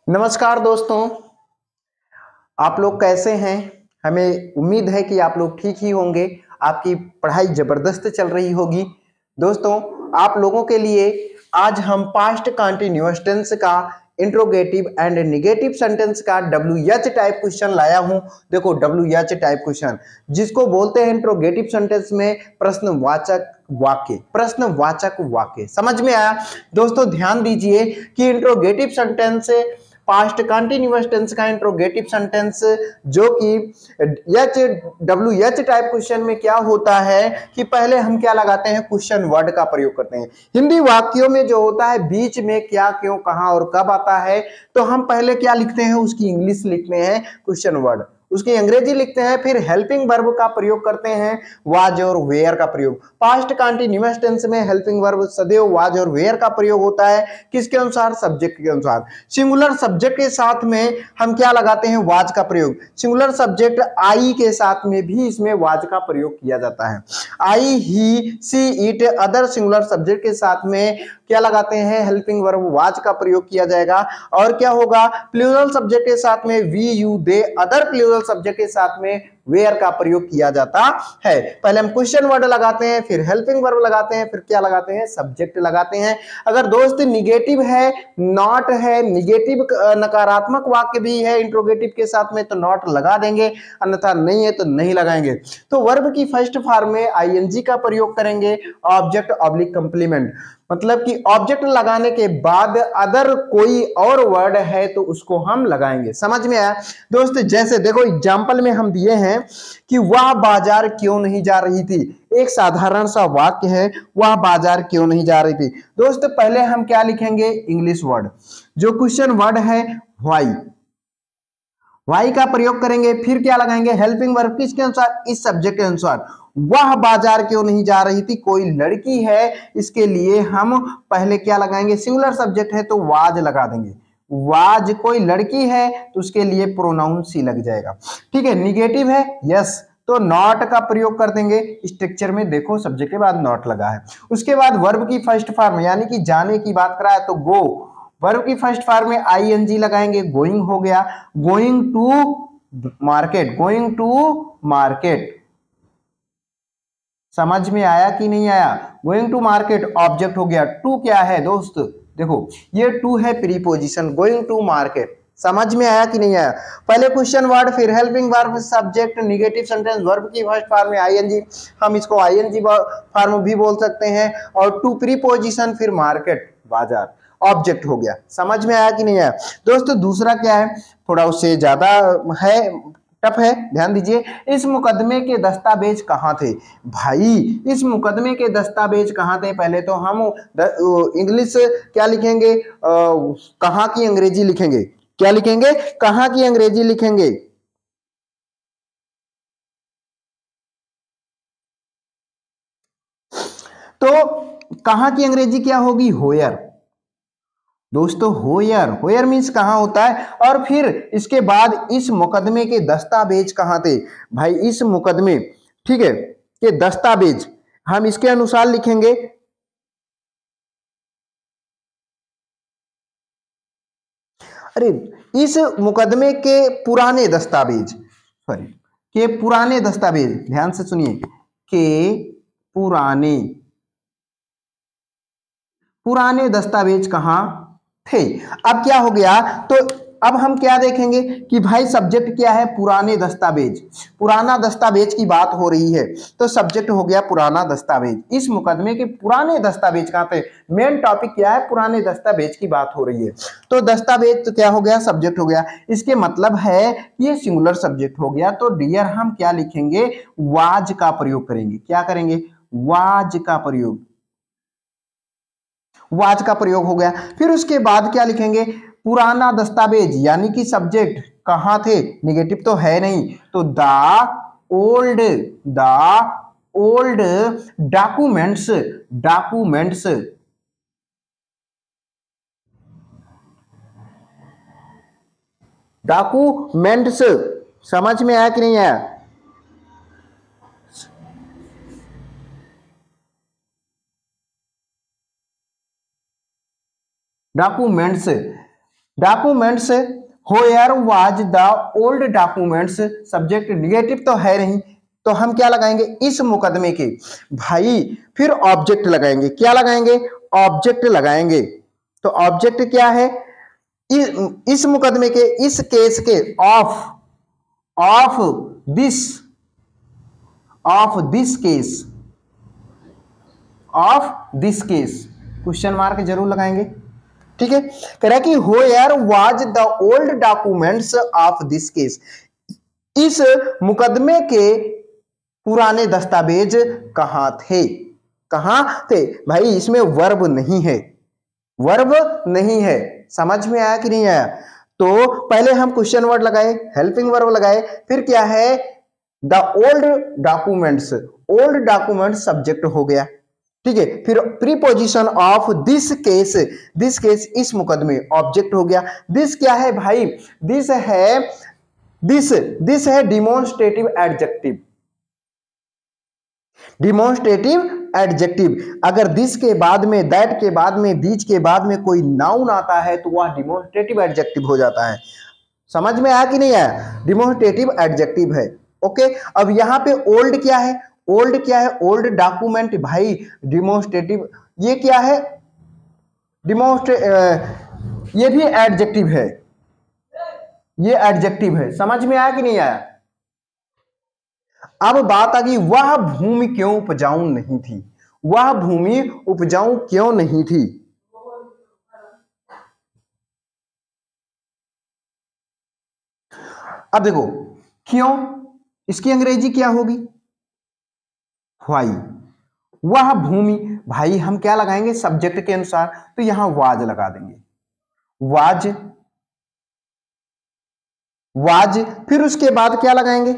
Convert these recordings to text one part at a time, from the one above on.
नमस्कार दोस्तों, आप लोग कैसे हैं। हमें उम्मीद है कि आप लोग ठीक ही होंगे। आपकी पढ़ाई जबरदस्त चल रही होगी। दोस्तों, आप लोगों के लिए आज हम पास्ट कंटिन्यूअस टेंस का इंट्रोगेटिव एंड नेगेटिव सेंटेंस का WH टाइप क्वेश्चन लाया हूं। देखो, WH टाइप क्वेश्चन जिसको बोलते हैं इंट्रोगेटिव सेंटेंस में प्रश्नवाचक वाक्य। समझ में आया। दोस्तों ध्यान दीजिए कि interrogative sentence past continuous tense का इंट्रोगेटिव सेंटेंस जो कि WH टाइप क्वेश्चन में क्या होता है कि पहले हम क्या लगाते हैं, क्वेश्चन वर्ड का प्रयोग करते हैं। हिंदी वाक्यों में जो होता है बीच में क्या, क्यों, कहां और कब आता है, तो हम पहले क्या लिखते हैं, उसकी इंग्लिश लिखते हैं क्वेश्चन वर्ड, उसकी अंग्रेजी लिखते हैं, फिर हेल्पिंग वर्ब का प्रयोग करते हैं, वाज और वेयर का प्रयोग। पास्ट कंटिन्यूअस टेंस में हेल्पिंग वर्ब सदैव वाज और वेयर का प्रयोग होता है। किसके अनुसार, सब्जेक्ट के अनुसार। सिंगुलर सब्जेक्ट के साथ में हम क्या लगाते हैं, वाज का प्रयोग। सिंगुलर सब्जेक्ट आई के साथ में भी इसमें वाज का प्रयोग किया जाता है। आई, ही, सी, इट, अदर सिंगुलर सब्जेक्ट के साथ में क्या लगाते हैं, हेल्पिंग वर्ब वाज का प्रयोग किया जाएगा। और क्या होगा, प्लूरल सब्जेक्ट के साथ में we, you, they, other plural subject के साथ में वेयर का प्रयोग किया जाता है। पहले हम क्वेश्चन वर्ड लगाते हैं, फिर हेल्पिंग वर्ब लगाते हैं, फिर क्या लगाते हैं, सब्जेक्ट लगाते हैं। अगर दोस्त निगेटिव है, नॉट है, निगेटिव नकारात्मक वाक्य भी है इंट्रोगेटिव के साथ में, तो नॉट लगा देंगे, अन्यथा नहीं है तो नहीं लगाएंगे। तो वर्ब की फर्स्ट फॉर्म में आईएनजी का प्रयोग करेंगे, ऑब्जेक्ट ऑब्लिक कंप्लीमेंट, मतलब कि ऑब्जेक्ट लगाने के बाद अदर कोई और वर्ड है तो उसको हम लगाएंगे। समझ में आया। दोस्त जैसे देखो एग्जांपल में हम दिए हैं कि वह बाजार क्यों नहीं जा रही थी। एक साधारण सा वाक्य है, वह बाजार क्यों नहीं जा रही थी। दोस्त पहले हम क्या लिखेंगे, इंग्लिश वर्ड, जो क्वेश्चन वर्ड है व्हाई, वाई का प्रयोग करेंगे, फिर क्या लगाएंगे, हेल्पिंग वर्ब, किसके अनुसार, इस सब्जेक्ट के अनुसार। वह बाजार क्यों नहीं जा रही थी, कोई लड़की है, इसके लिए हम पहले क्या लगाएंगे, सिंगुलर सब्जेक्ट है तो वाज लगा देंगे। वाज, कोई लड़की है तो उसके लिए प्रोनाउन सी लग जाएगा। ठीक है, निगेटिव है, यस, तो नॉट का प्रयोग कर देंगे। स्ट्रक्चर में देखो सब्जेक्ट के बाद नॉट लगा है। उसके बाद वर्ब की फर्स्ट फॉर्म यानी कि जाने की बात करा है तो गो, वर्ब की फर्स्ट फॉर्म में आईएनजी लगाएंगे, गोइंग हो गया, going to market, going to market. समझ में आया कि नहीं आया। गोइंग टू मार्केट ऑब्जेक्ट हो गया। टू क्या है दोस्त, देखो ये टू है प्रीपोजिशन, गोइंग टू मार्केट। समझ में आया कि नहीं आया। पहले क्वेश्चन वर्ड, फिर helping verb, subject, negative sentence, verb की फर्स्ट फॉर्म में आईएनजी, हम इसको आईएनजी फॉर्म भी बोल सकते हैं, और टू प्रीपोजिशन, फिर मार्केट बाजार, ऑब्जेक्ट हो गया। समझ में आया कि नहीं आया। दोस्तों दूसरा क्या है, थोड़ा उससे ज्यादा है, टफ है, ध्यान दीजिए। इस मुकदमे के दस्तावेज कहाँ थे। भाई इस मुकदमे के दस्तावेज कहाँ थे, पहले तो हम इंग्लिश क्या लिखेंगे, कहाँ की अंग्रेजी लिखेंगे, क्या लिखेंगे, कहाँ की अंग्रेजी लिखेंगे। तो कहाँ की अंग्रेजी क्या होगी, होयर। दोस्तों होयर, होयर मीन्स कहां होता है। और फिर इसके बाद इस मुकदमे के दस्तावेज कहां थे। भाई इस मुकदमे, ठीक है, के दस्तावेज हम इसके अनुसार लिखेंगे, अरे इस मुकदमे के पुराने दस्तावेज, सॉरी, के पुराने दस्तावेज, ध्यान से सुनिए, के पुराने पुराने दस्तावेज कहां थे। अब क्या हो गया, तो अब हम क्या देखेंगे कि भाई सब्जेक्ट क्या है, पुराने दस्तावेज, पुराना दस्तावेज की बात हो रही है, तो सब्जेक्ट हो गया पुराना दस्तावेज। इस मुकदमे के पुराने दस्तावेज कहां थे, मेन टॉपिक क्या है, पुराने दस्तावेज की बात हो रही है, तो दस्तावेज तो क्या हो गया, सब्जेक्ट हो गया। इसके मतलब है ये सिंगुलर सब्जेक्ट हो गया, तो डियर हम क्या लिखेंगे, वाज का प्रयोग करेंगे। क्या करेंगे, वाज का प्रयोग, वाज का प्रयोग हो गया। फिर उसके बाद क्या लिखेंगे, पुराना दस्तावेज यानी कि सब्जेक्ट कहां थे, निगेटिव तो है नहीं, तो old the old documents, documents, documents. समझ में आया कि नहीं आया। Documents, documents होयर was the old documents, subject negative तो है नहीं, तो हम क्या लगाएंगे इस मुकदमे के, भाई फिर ऑब्जेक्ट लगाएंगे, क्या लगाएंगे ऑब्जेक्ट लगाएंगे। तो ऑब्जेक्ट क्या है इस मुकदमे के, इस केस के, of this, of this case, of this case, question mark जरूर लगाएंगे। ठीक है, कह रहा है कि होयर was the old documents of this case, इस मुकदमे के पुराने दस्तावेज कहां थे, कहां थे भाई, इसमें वर्ब नहीं है, वर्ब नहीं है, समझ में आया कि नहीं आया। तो पहले हम क्वेश्चन वर्ड लगाए, हेल्पिंग वर्ब लगाए, फिर क्या है the old documents, old document subject हो गया। ठीक है, फिर preposition of this case, this case इस मुकदमे ऑब्जेक्ट हो गया। दिस क्या है भाई, दिस है, दिस है डिमोन्स्ट्रेटिव एडजेक्टिव, डिमोन्स्ट्रेटिव एडजेक्टिव। अगर दिस के बाद में, दैट के बाद में, दीज के बाद में कोई नाउन आता है तो वह डिमोन्स्ट्रेटिव एडजेक्टिव हो जाता है। समझ में आया कि नहीं आया, डिमोन्स्ट्रेटिव एडजेक्टिव है। ओके, अब यहां पे ओल्ड क्या है, ओल्ड क्या है, ओल्ड डॉक्यूमेंट भाई डिमोन्स्ट्रेटिव, ये क्या है डिमोन्स्ट्रे ये भी एडजेक्टिव है, ये एडजेक्टिव है। समझ में आया कि नहीं आया। अब बात आ गई वह भूमि क्यों उपजाऊ नहीं थी, वह भूमि उपजाऊ क्यों नहीं थी। अब देखो क्यों, इसकी अंग्रेजी क्या होगी व्हाई, वह भूमि, भाई हम क्या लगाएंगे सब्जेक्ट के अनुसार, तो यहां वाज लगा देंगे, वाज, वाज, फिर उसके बाद क्या लगाएंगे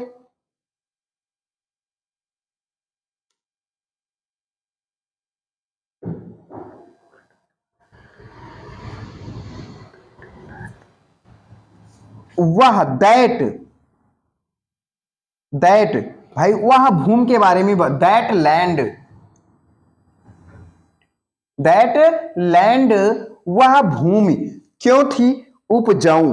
वह, दैट, दैट भाई वह भूमि के बारे में, दैट लैंड, दैट लैंड वह भूमि क्यों थी उपजाऊ।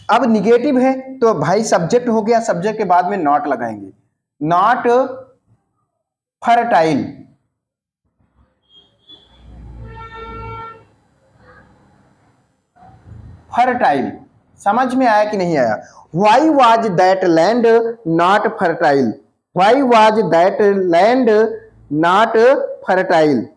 अब निगेटिव है तो भाई सब्जेक्ट हो गया, सब्जेक्ट के बाद में नॉट लगाएंगे, नॉट फर्टाइल, फर्टाइल। समझ में आया कि नहीं आया। Why was that land not fertile, why was that land not fertile.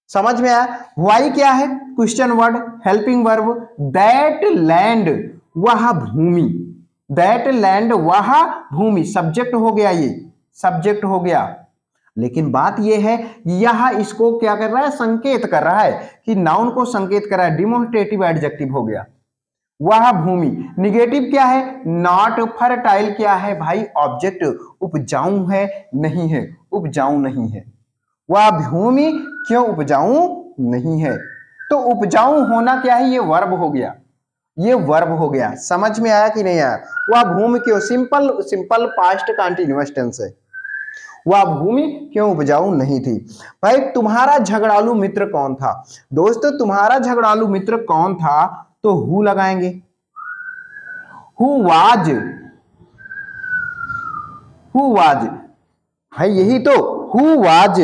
समझ में आया। वाई क्या है question word, helping verb, that land वह भूमि, दैट लैंड वह भूमि, सब्जेक्ट हो गया, ये सब्जेक्ट हो गया। लेकिन बात यह है यह इसको क्या कर रहा है संकेत कर रहा है कि नाउन को संकेत कर रहा है, डिमोन्स्ट्रेटिव एडजेक्टिव हो गया वह भूमि। निगेटिव क्या है नॉट फर्टाइल, क्या है भाई ऑब्जेक्ट, उपजाऊ है नहीं है, उपजाऊ नहीं है, वह भूमि क्यों उपजाऊ नहीं है। तो उपजाऊ होना क्या है, ये वर्ब हो गया, ये वर्ब हो गया। समझ में आया कि नहीं आया। वह भूमि क्यों, simple simple past continuous tense है, वह भूमि क्यों उपजाऊ नहीं थी। भाई तुम्हारा झगड़ालू मित्र कौन था, दोस्तों तुम्हारा झगड़ालू मित्र कौन था, तो हु लगाएंगे, हु वाज, हु वाज, भाई यही तो हु वाज।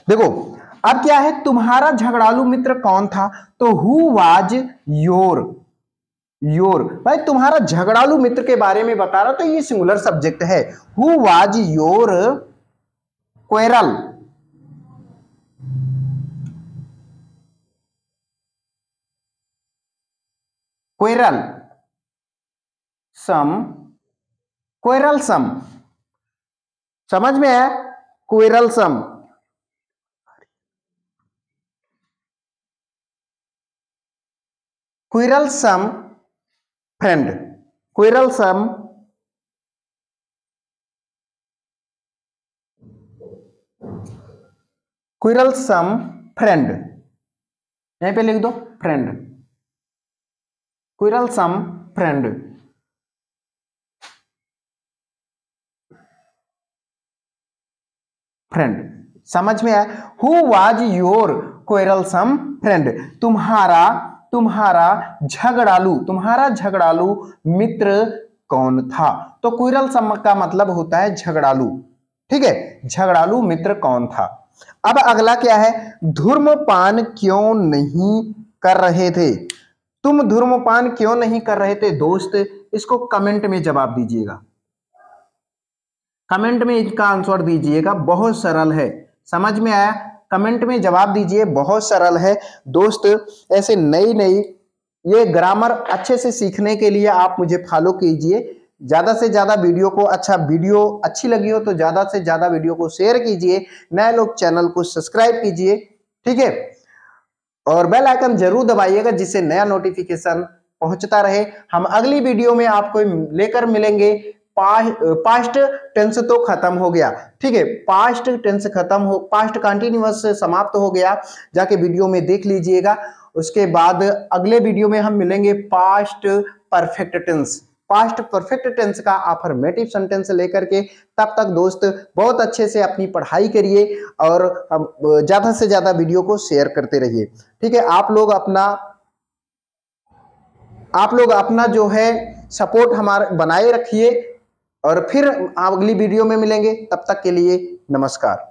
देखो अब क्या है तुम्हारा झगड़ालू मित्र कौन था, तो हु वाज योर, योर भाई तुम्हारा झगड़ालू मित्र के बारे में बता रहा, तो ये सिंगुलर सब्जेक्ट है, who was your quarrel, quarrelsome, quarrelsome. समझ में है quarrelsome, quarrelsome friend, quarrelsome quarrelsome friend, यहीं पे लिख दो फ्रेंड, क्विरलसम फ्रेंड। फ्रेंड समझ में आया। हु वाज योर क्विरलसम फ्रेंड, तुम्हारा तुम्हारा झगड़ालू मित्र कौन था। तो क्विरलसम का मतलब होता है झगड़ालू, ठीक है, झगड़ालू मित्र कौन था। अब अगला क्या है, धूम्रपान क्यों नहीं कर रहे थे। तुम धूम्रपान क्यों नहीं कर रहे थे दोस्त, इसको कमेंट में जवाब दीजिएगा, कमेंट में इसका आंसर दीजिएगा, बहुत सरल है, समझ में आया। कमेंट में जवाब दीजिए, बहुत सरल है दोस्त। ऐसे नई नई ये ग्रामर अच्छे से सीखने के लिए आप मुझे फॉलो कीजिए, ज्यादा से ज्यादा वीडियो को, अच्छा वीडियो अच्छी लगी हो तो ज्यादा से ज्यादा वीडियो को शेयर कीजिए, नए लोग चैनल को सब्सक्राइब कीजिए, ठीक है, और बेल आइकन जरूर दबाइएगा जिससे नया नोटिफिकेशन पहुंचता रहे। हम अगली वीडियो में आपको लेकर मिलेंगे। पास्ट टेंस तो खत्म हो गया, ठीक है, पास्ट टेंस खत्म हो, पास्ट कंटिन्यूअस समाप्त हो गया, जाके वीडियो में देख लीजिएगा। उसके बाद अगले वीडियो में हम मिलेंगे past perfect tense, past perfect tense का अफर्मेटिव सेंटेंस लेकर के। तब तक दोस्त बहुत अच्छे से अपनी पढ़ाई करिए और ज्यादा से ज्यादा वीडियो को शेयर करते रहिए, ठीक है। आप लोग अपना जो है सपोर्ट हमारे बनाए रखिए और फिर अगली वीडियो में मिलेंगे, तब तक के लिए नमस्कार।